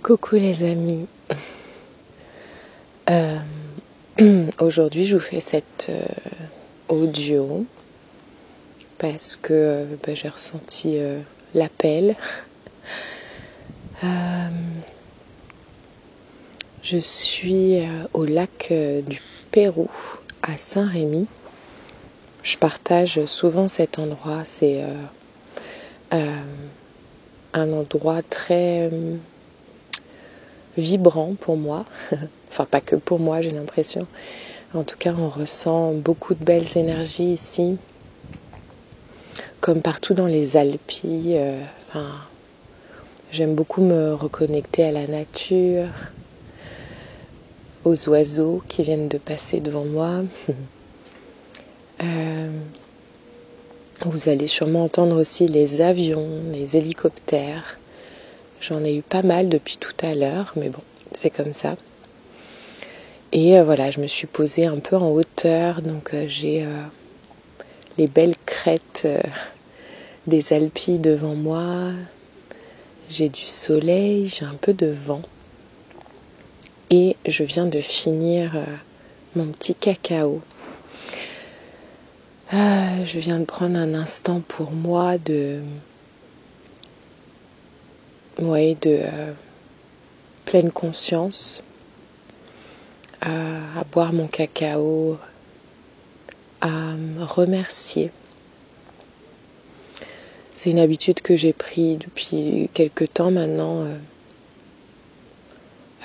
Coucou les amis, aujourd'hui je vous fais cette audio parce que j'ai ressenti l'appel. Je suis au lac du Pérou à Saint-Rémy. Je partage souvent cet endroit, c'est un endroit très vibrant pour moi, enfin pas que pour moi j'ai l'impression, en tout cas on ressent beaucoup de belles énergies ici, comme partout dans les Alpes. J'aime beaucoup me reconnecter à la nature, aux oiseaux qui viennent de passer devant moi. Vous allez sûrement entendre aussi les avions, les hélicoptères. J'en ai eu pas mal depuis tout à l'heure, mais bon, c'est comme ça. Et voilà, je me suis posée un peu en hauteur, donc j'ai les belles crêtes des Alpes devant moi. J'ai du soleil, j'ai un peu de vent. Et je viens de finir mon petit cacao. Je viens de prendre un instant pour moi de pleine conscience, à boire mon cacao, à me remercier. C'est une habitude que j'ai prise depuis quelques temps maintenant,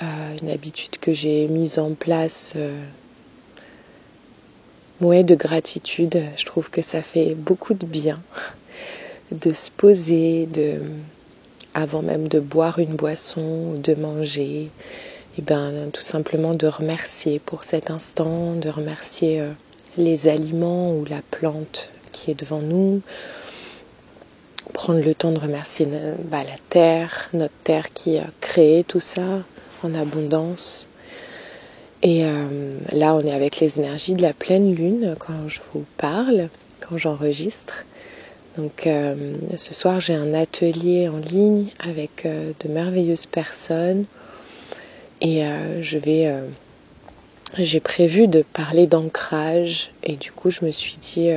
une habitude que j'ai mise en place, de gratitude. Je trouve que ça fait beaucoup de bien de se poser, avant même de boire une boisson ou de manger, tout simplement de remercier pour cet instant, de remercier les aliments ou la plante qui est devant nous, prendre le temps de remercier la terre, notre terre qui a créé tout ça en abondance. Et là, on est avec les énergies de la pleine lune quand je vous parle, quand j'enregistre. Donc ce soir, j'ai un atelier en ligne avec de merveilleuses personnes et j'ai prévu de parler d'ancrage et du coup, je me suis dit,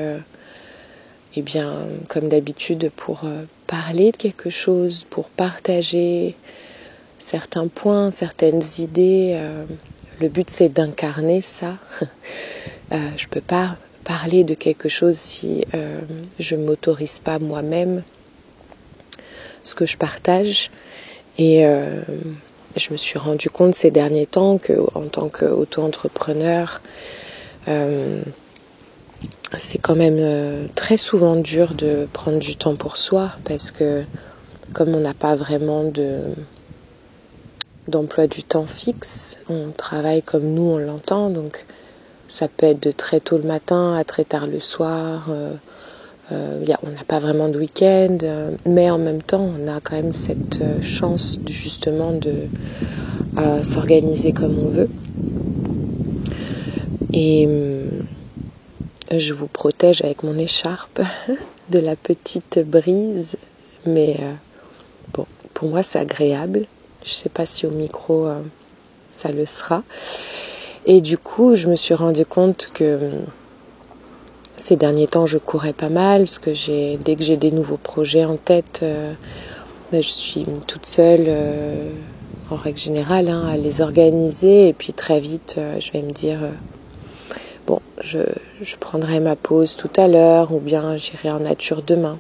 comme d'habitude, pour parler de quelque chose, pour partager certains points, certaines idées, le but c'est d'incarner ça. Je peux pas parler de quelque chose si je ne m'autorise pas moi-même ce que je partage. Et je me suis rendu compte ces derniers temps qu'en tant qu'auto-entrepreneur, c'est quand même très souvent dur de prendre du temps pour soi parce que comme on n'a pas vraiment d'emploi du temps fixe, on travaille comme nous on l'entend, donc ça peut être de très tôt le matin à très tard le soir. On n'a pas vraiment de week-end, mais en même temps, on a quand même cette chance justement de s'organiser comme on veut. Et je vous protège avec mon écharpe de la petite brise, mais pour moi c'est agréable. Je ne sais pas si au micro ça le sera. Et du coup, je me suis rendu compte que ces derniers temps, je courais pas mal parce que dès que j'ai des nouveaux projets en tête, je suis toute seule, en règle générale, à les organiser. Et puis très vite, je vais me dire, je prendrai ma pause tout à l'heure ou bien j'irai en nature demain.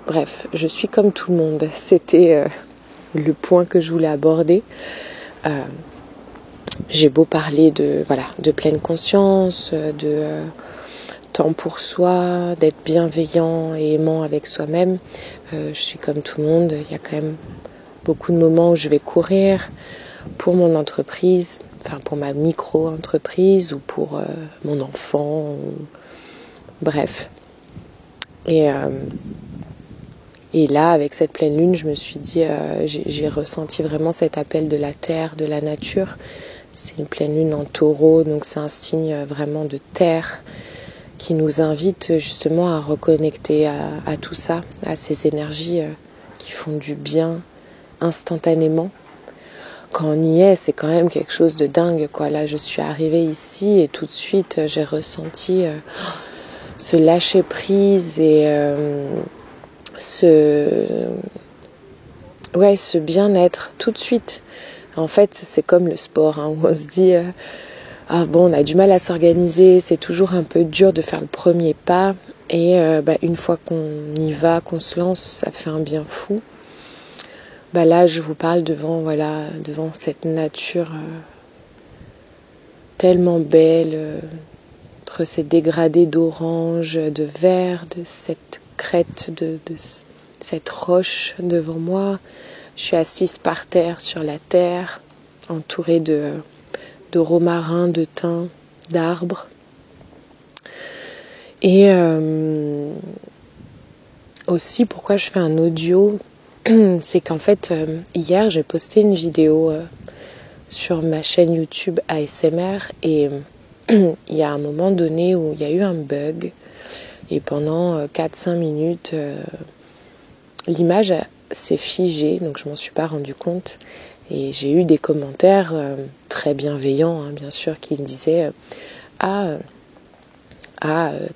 Bref, je suis comme tout le monde. C'était le point que je voulais aborder. J'ai beau parler de pleine conscience, de temps pour soi, d'être bienveillant et aimant avec soi-même. Je suis comme tout le monde. Il y a quand même beaucoup de moments où je vais courir pour mon entreprise, pour ma micro-entreprise ou pour mon enfant. Bref. Et là, avec cette pleine lune, je me suis dit, j'ai ressenti vraiment cet appel de la terre, de la nature. C'est une pleine lune en taureau, donc c'est un signe vraiment de terre qui nous invite justement à reconnecter à tout ça, à ces énergies qui font du bien instantanément. quand on y est, c'est quand même quelque chose de dingue, quoi. Là, je suis arrivée ici et tout de suite, j'ai ressenti ce lâcher prise et ce bien-être tout de suite. En fait, c'est comme le sport, hein, où on se dit ah bon, on a du mal à s'organiser, c'est toujours un peu dur de faire le premier pas. Et une fois qu'on y va, qu'on se lance, ça fait un bien fou. Là, je vous parle devant cette nature tellement belle, entre ces dégradés d'orange, de vert, de cette crête, de cette roche devant moi. Je suis assise par terre, sur la terre, entourée de romarin, de thym, d'arbres. Et aussi, pourquoi je fais un audio, c'est qu'en fait, hier, j'ai posté une vidéo sur ma chaîne YouTube ASMR et il y a un moment donné où il y a eu un bug et pendant 4-5 minutes, l'image s'est figée, donc je m'en suis pas rendu compte. Et j'ai eu des commentaires très bienveillants, hein, bien sûr, qui me disaient à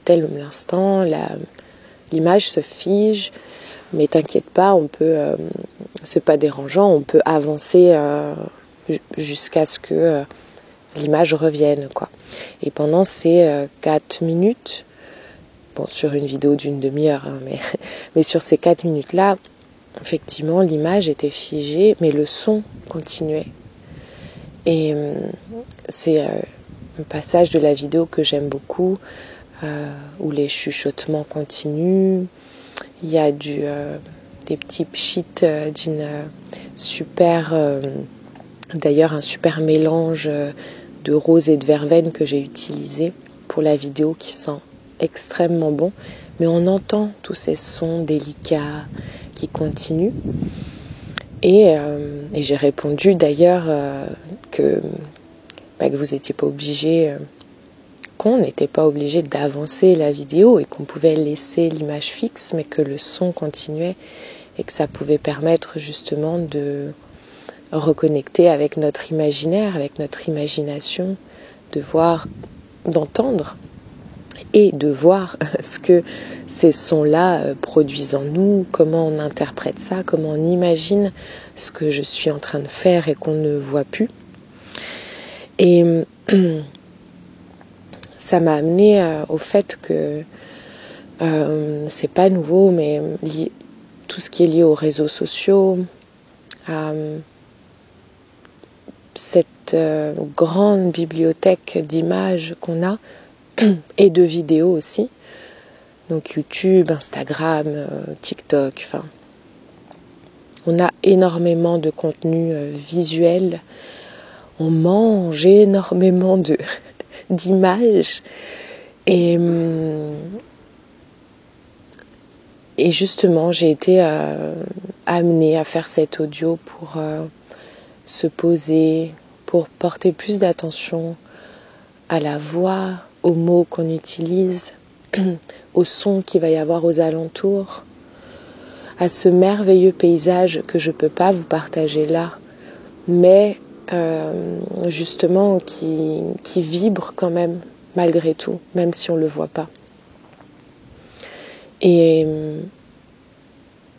tel instant, l'image se fige, mais t'inquiète pas, on peut, c'est pas dérangeant, on peut avancer jusqu'à ce que l'image revienne, quoi. Et pendant ces 4 minutes, bon, sur une vidéo d'une demi-heure, hein, mais sur ces 4 minutes-là, effectivement, l'image était figée, mais le son continuait. Et c'est un passage de la vidéo que j'aime beaucoup, où les chuchotements continuent. Il y a des petits pchits d'une super... d'ailleurs, un super mélange de rose et de verveine que j'ai utilisé pour la vidéo qui sent extrêmement bon. Mais on entend tous ces sons délicats qui continuent. Et j'ai répondu d'ailleurs que vous n'étiez pas obligé, qu'on n'était pas obligé d'avancer la vidéo et qu'on pouvait laisser l'image fixe, mais que le son continuait et que ça pouvait permettre justement de reconnecter avec notre imaginaire, avec notre imagination, de voir, d'entendre et de voir ce que ces sons-là produisent en nous, comment on interprète ça, comment on imagine ce que je suis en train de faire et qu'on ne voit plus. Et ça m'a amené au fait que c'est pas nouveau, mais tout ce qui est lié aux réseaux sociaux, à cette grande bibliothèque d'images qu'on a, et de vidéos aussi, donc YouTube, Instagram, TikTok, enfin, on a énormément de contenu visuel, on mange énormément d'images et justement j'ai été amenée à faire cet audio pour se poser, pour porter plus d'attention à la voix, aux mots qu'on utilise, au son qu'il va y avoir aux alentours, à ce merveilleux paysage que je ne peux pas vous partager là, mais justement qui vibre quand même, malgré tout, même si on ne le voit pas. Et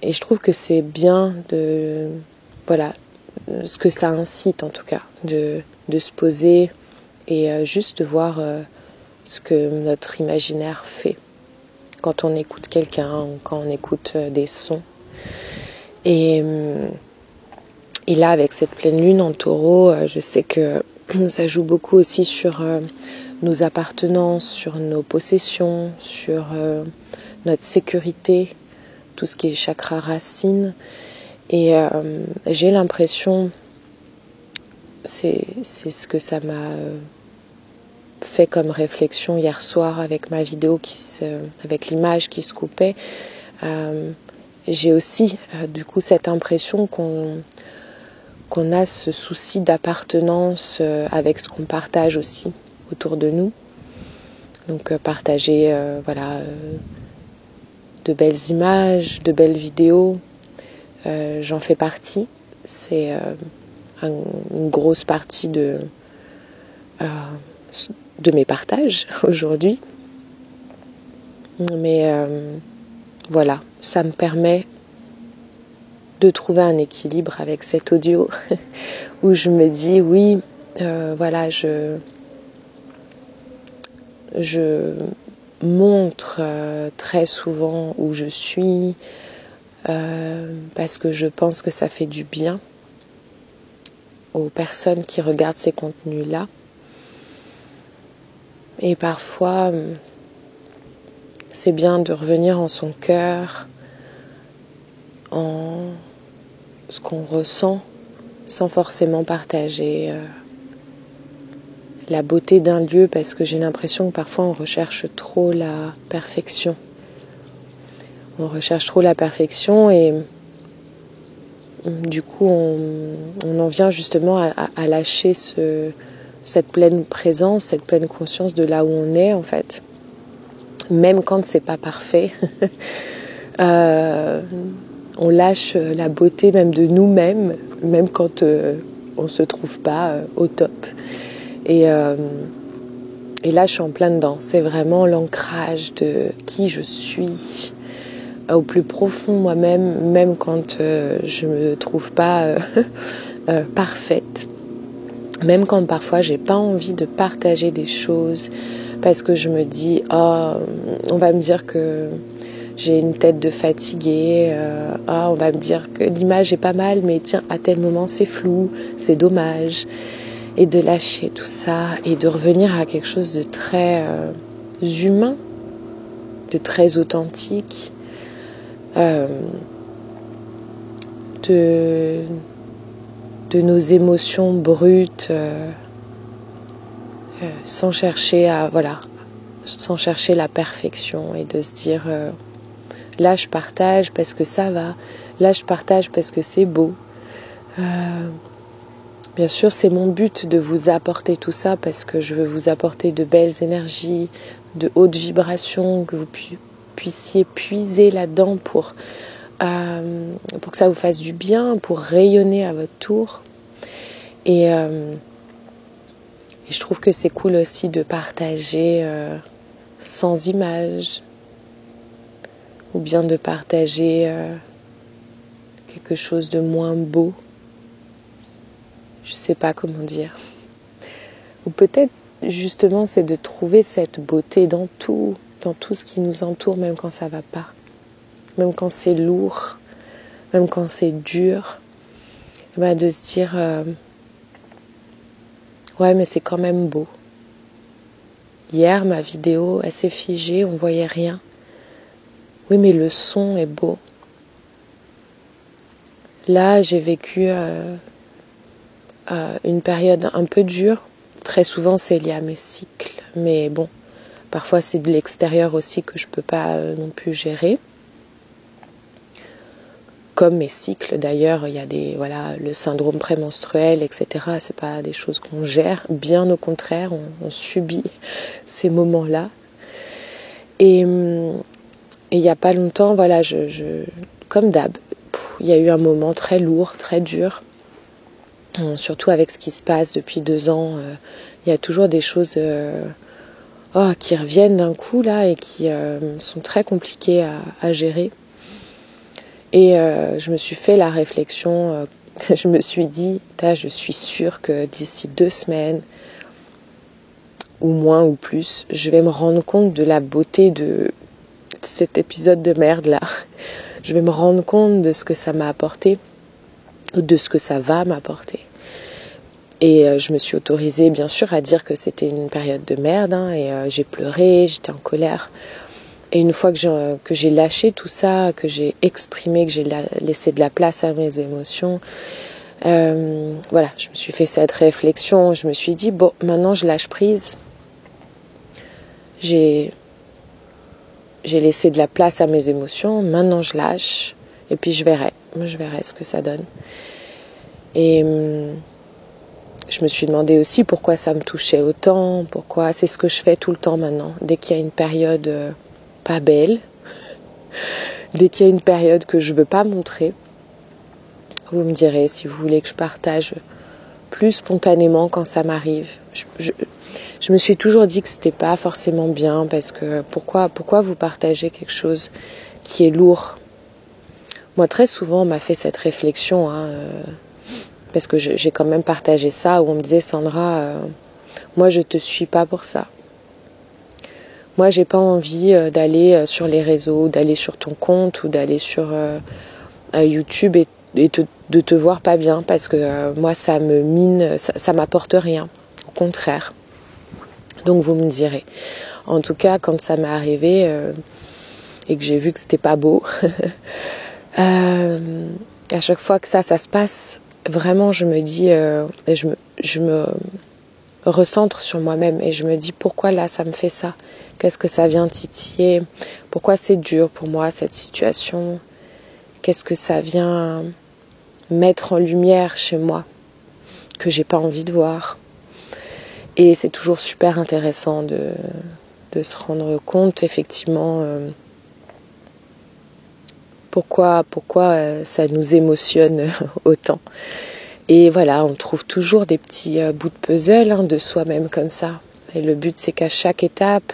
je trouve que c'est bien ce que ça incite en tout cas, de se poser et juste de voir ce que notre imaginaire fait quand on écoute quelqu'un ou quand on écoute des sons. Et là, avec cette pleine lune en taureau, je sais que ça joue beaucoup aussi sur nos appartenances, sur nos possessions, sur notre sécurité, tout ce qui est chakra racine. Et j'ai l'impression, c'est ce que ça m'a fait comme réflexion hier soir avec ma vidéo, avec l'image qui se coupait. J'ai aussi du coup cette impression qu'on a ce souci d'appartenance avec ce qu'on partage aussi autour de nous. Donc partager de belles images, de belles vidéos, j'en fais partie. C'est une grosse partie de mes partages aujourd'hui. Mais voilà, ça me permet de trouver un équilibre avec cet audio où je me dis oui, voilà, je montre très souvent où je suis parce que je pense que ça fait du bien aux personnes qui regardent ces contenus-là. Et parfois, c'est bien de revenir en son cœur, en ce qu'on ressent, sans forcément partager la beauté d'un lieu, parce que j'ai l'impression que parfois on recherche trop la perfection. On recherche trop la perfection et du coup on en vient justement à lâcher cette pleine présence, cette pleine conscience de là où on est en fait. Même quand c'est pas parfait. On lâche la beauté même de nous-mêmes, même quand on se trouve pas au top. Et là, je suis en plein dedans. C'est vraiment l'ancrage de qui je suis au plus profond moi-même, même quand je me trouve pas parfaite. Même quand parfois j'ai pas envie de partager des choses parce que je me dis on va me dire que j'ai une tête de fatiguée, on va me dire que l'image est pas mal, mais tiens, à tel moment c'est flou, c'est dommage. Et de lâcher tout ça et de revenir à quelque chose de très humain, de très authentique, de nos émotions brutes, sans chercher sans chercher la perfection et de se dire là je partage parce que ça va, là je partage parce que c'est beau. Bien sûr, c'est mon but de vous apporter tout ça parce que je veux vous apporter de belles énergies, de hautes vibrations, que vous puissiez puiser là-dedans pour que ça vous fasse du bien, pour rayonner à votre tour. Et je trouve que c'est cool aussi de partager sans images ou bien de partager quelque chose de moins beau. Je sais pas comment dire. Ou peut-être justement c'est de trouver cette beauté dans tout ce qui nous entoure, même quand ça va pas. Même quand c'est lourd, même quand c'est dur. De se dire ouais mais c'est quand même beau. Hier ma vidéo elle s'est figée, on voyait rien. Oui mais le son est beau. Là j'ai vécu une période un peu dure. Très souvent c'est lié à mes cycles, mais bon, parfois c'est de l'extérieur aussi que je peux pas non plus gérer. Comme mes cycles d'ailleurs, il y a le syndrome prémenstruel, etc. C'est pas des choses qu'on gère, bien au contraire, on subit ces moments-là. Et il y a pas longtemps, comme d'hab, il y a eu un moment très lourd, très dur. Surtout avec ce qui se passe depuis 2 ans, il y a toujours des choses qui reviennent d'un coup là et qui sont très compliquées à gérer. Et je me suis fait la réflexion, je me suis dit, je suis sûre que d'ici 2 semaines, ou moins ou plus, je vais me rendre compte de la beauté de cet épisode de merde là. Je vais me rendre compte de ce que ça m'a apporté, ou de ce que ça va m'apporter. Et je me suis autorisée bien sûr à dire que c'était une période de merde, et j'ai pleuré, j'étais en colère. Et une fois que j'ai lâché tout ça, que j'ai exprimé, que j'ai laissé de la place à mes émotions, je me suis fait cette réflexion, je me suis dit, bon, maintenant je lâche prise. J'ai laissé de la place à mes émotions, maintenant je lâche, et puis je verrai ce que ça donne. Et je me suis demandé aussi pourquoi ça me touchait autant, c'est ce que je fais tout le temps maintenant, dès qu'il y a une période pas belle, dès qu'il y a une période que je veux pas montrer. Vous me direz si vous voulez que je partage plus spontanément quand ça m'arrive. Je me suis toujours dit que c'était pas forcément bien parce que pourquoi vous partagez quelque chose qui est lourd? Moi, très souvent, on m'a fait cette réflexion, parce que j'ai quand même partagé ça, où on me disait, Sandra, moi, je te suis pas pour ça. Moi, j'ai pas envie d'aller sur les réseaux, d'aller sur ton compte ou d'aller sur YouTube et de te voir pas bien, parce que moi, ça me mine, ça m'apporte rien. Au contraire. Donc, vous me direz. En tout cas, quand ça m'est arrivé et que j'ai vu que c'était pas beau, à chaque fois que ça se passe, vraiment, je me dis, et je me recentre sur moi-même et je me dis pourquoi là ça me fait ça, qu'est-ce que ça vient titiller, pourquoi c'est dur pour moi cette situation, qu'est-ce que ça vient mettre en lumière chez moi que j'ai pas envie de voir. Et c'est toujours super intéressant de se rendre compte effectivement pourquoi ça nous émotionne autant. Et voilà, on trouve toujours des petits bouts de puzzle de soi-même comme ça. Et le but, c'est qu'à chaque étape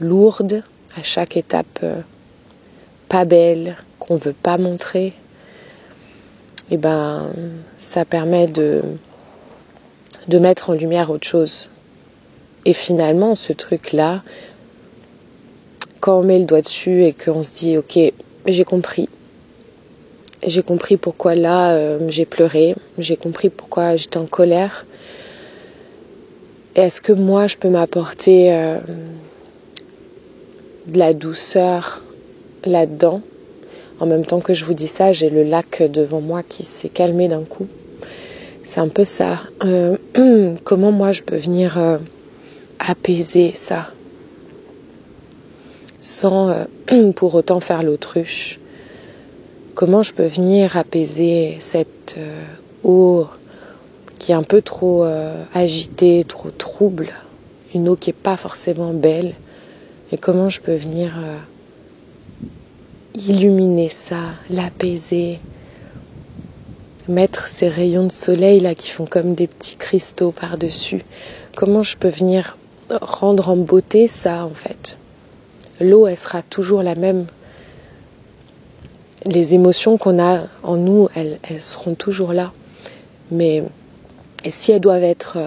lourde, à chaque étape pas belle, qu'on veut pas montrer, et ça permet de mettre en lumière autre chose. Et finalement, ce truc-là, quand on met le doigt dessus et qu'on se dit, ok, j'ai compris. J'ai compris pourquoi là j'ai pleuré, j'ai compris pourquoi j'étais en colère. Est-ce que moi je peux m'apporter de la douceur là-dedans? En même temps que je vous dis ça, j'ai le lac devant moi qui s'est calmé d'un coup. C'est un peu ça. Comment moi je peux venir apaiser ça sans pour autant faire l'autruche? Comment je peux venir apaiser cette eau qui est un peu trop agitée, trop trouble, une eau qui n'est pas forcément belle, et comment je peux venir illuminer ça, l'apaiser, mettre ces rayons de soleil là qui font comme des petits cristaux par-dessus. Comment je peux venir rendre en beauté ça en fait? L'eau, elle sera toujours la même. Les émotions qu'on a en nous, elles seront toujours là. Mais si elles doivent être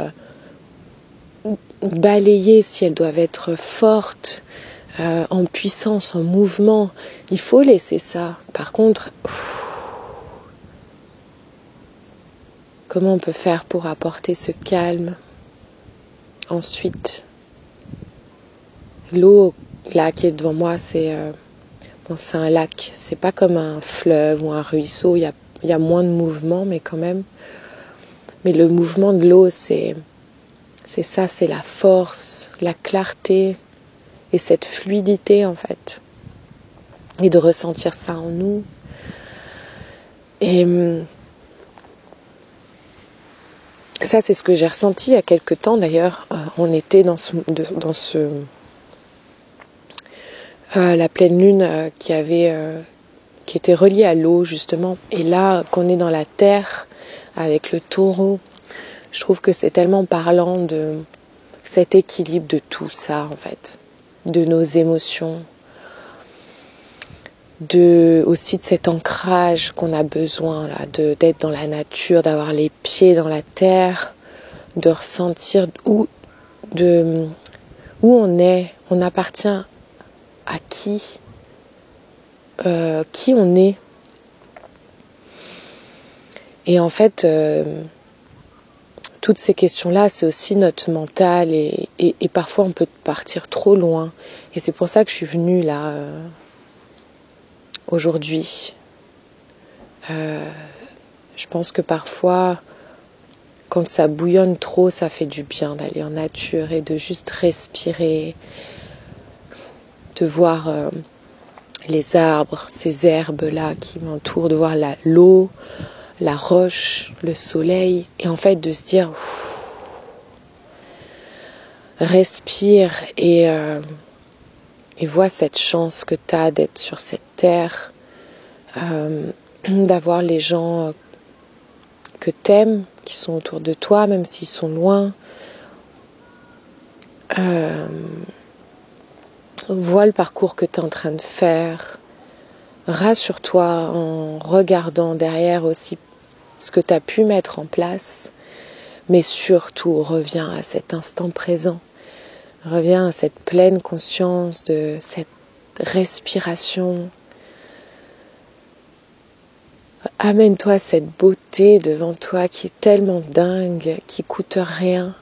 balayées, si elles doivent être fortes, en puissance, en mouvement, il faut laisser ça. Par contre, comment on peut faire pour apporter ce calme? Ensuite, l'eau là qui est devant moi, c'est un lac. C'est pas comme un fleuve ou un ruisseau. Il y a moins de mouvement, mais quand même. Mais le mouvement de l'eau, c'est ça, c'est la force, la clarté et cette fluidité en fait. Et de ressentir ça en nous. Et ça, c'est ce que j'ai ressenti il y a quelques temps d'ailleurs. On était dans la pleine lune qui était reliée à l'eau justement. Et là, qu'on est dans la terre avec le taureau, je trouve que c'est tellement parlant de cet équilibre de tout ça en fait, de nos émotions, aussi de cet ancrage qu'on a besoin là, d'être dans la nature, d'avoir les pieds dans la terre, de ressentir où on est, on appartient à qui on est. Et en fait, toutes ces questions-là, c'est aussi notre mental et parfois on peut partir trop loin. Et c'est pour ça que je suis venue là aujourd'hui. Je pense que parfois, quand ça bouillonne trop, ça fait du bien d'aller en nature et de juste respirer, de voir les arbres, ces herbes-là qui m'entourent, de voir l'eau, la roche, le soleil, et en fait de se dire respire et vois cette chance que tu as d'être sur cette terre, d'avoir les gens que t'aimes, qui sont autour de toi, même s'ils sont loin. Vois le parcours que tu es en train de faire. Rassure-toi en regardant derrière aussi ce que tu as pu mettre en place. Mais surtout, reviens à cet instant présent. Reviens à cette pleine conscience de cette respiration. Amène-toi cette beauté devant toi qui est tellement dingue, qui coûte rien.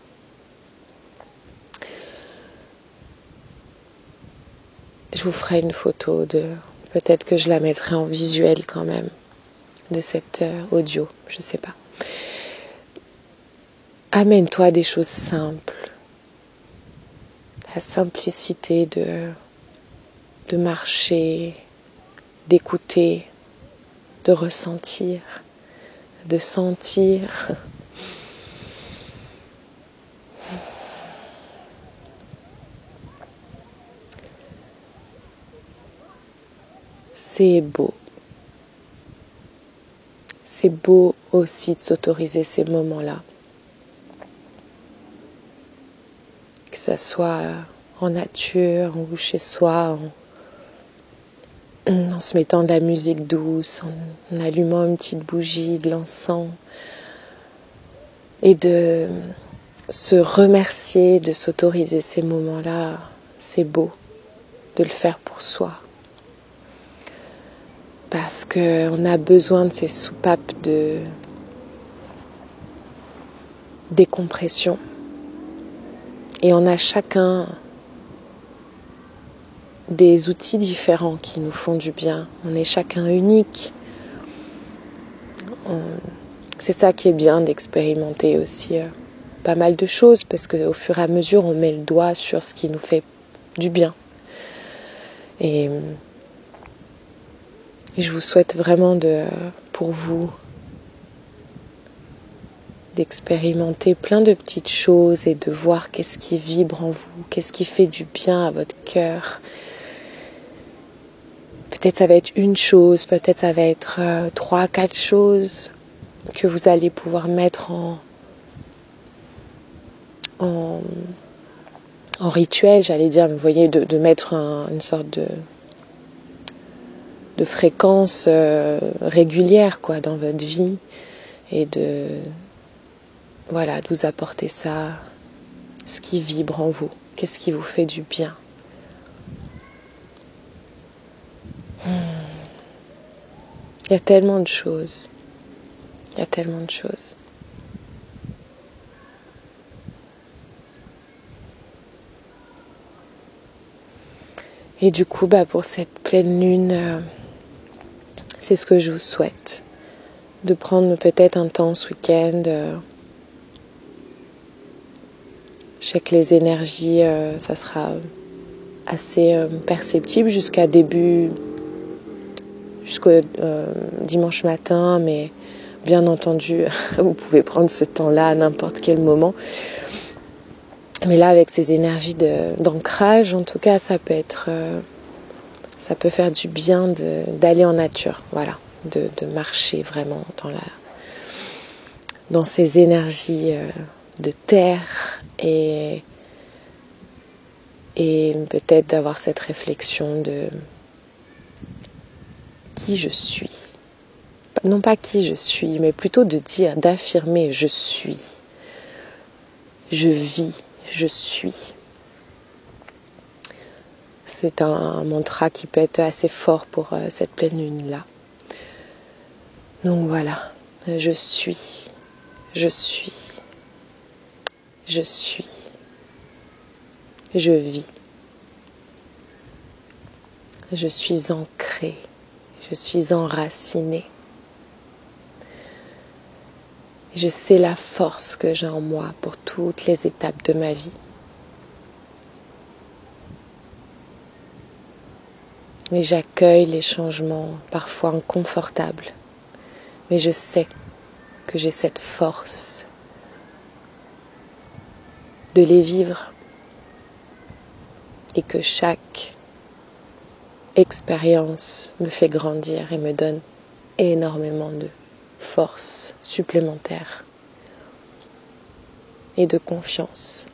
Je vous ferai une photo peut-être que je la mettrai en visuel quand même, de cet audio, je sais pas. Amène-toi des choses simples. La simplicité de marcher, d'écouter, de ressentir, de sentir. C'est beau. C'est beau aussi de s'autoriser ces moments-là. Que ça soit en nature ou chez soi, en se mettant de la musique douce, en allumant une petite bougie, de l'encens. Et de se remercier, de s'autoriser ces moments-là, c'est beau de le faire pour soi. Parce qu'on a besoin de ces soupapes de décompression. Et on a chacun des outils différents qui nous font du bien. On est chacun unique. C'est ça qui est bien d'expérimenter aussi pas mal de choses, parce qu'au fur et à mesure, on met le doigt sur ce qui nous fait du bien. Et je vous souhaite vraiment pour vous d'expérimenter plein de petites choses et de voir qu'est-ce qui vibre en vous, qu'est-ce qui fait du bien à votre cœur. Peut-être ça va être une chose, peut-être ça va être 3, 4 choses que vous allez pouvoir mettre en rituel, j'allais dire, vous voyez, de mettre une sorte de fréquence régulière quoi, dans votre vie, et de vous apporter ça, ce qui vibre en vous, qu'est-ce qui vous fait du bien. Il y a tellement de choses, Et du coup, pour cette pleine lune, c'est ce que je vous souhaite. De prendre peut-être un temps ce week-end. Je sais que les énergies, ça sera assez perceptible jusqu'au dimanche matin, mais bien entendu, vous pouvez prendre ce temps-là à n'importe quel moment. Mais là, avec ces énergies d'ancrage, en tout cas, ça peut faire du bien d'aller en nature, voilà, de marcher vraiment dans ces énergies de terre et peut-être d'avoir cette réflexion de qui je suis. Non pas qui je suis, mais plutôt d'affirmer je suis, je vis, je suis. C'est un mantra qui peut être assez fort pour cette pleine lune-là. Donc voilà, je suis, je suis, je suis, je vis, je suis ancrée, je suis enracinée. Je sais la force que j'ai en moi pour toutes les étapes de ma vie. Et j'accueille les changements, parfois inconfortables. Mais je sais que j'ai cette force de les vivre et que chaque expérience me fait grandir et me donne énormément de force supplémentaire et de confiance.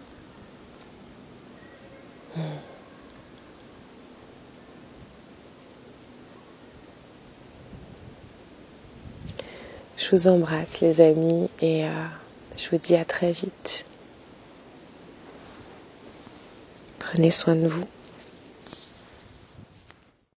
Je vous embrasse les amis et je vous dis à très vite. Prenez soin de vous.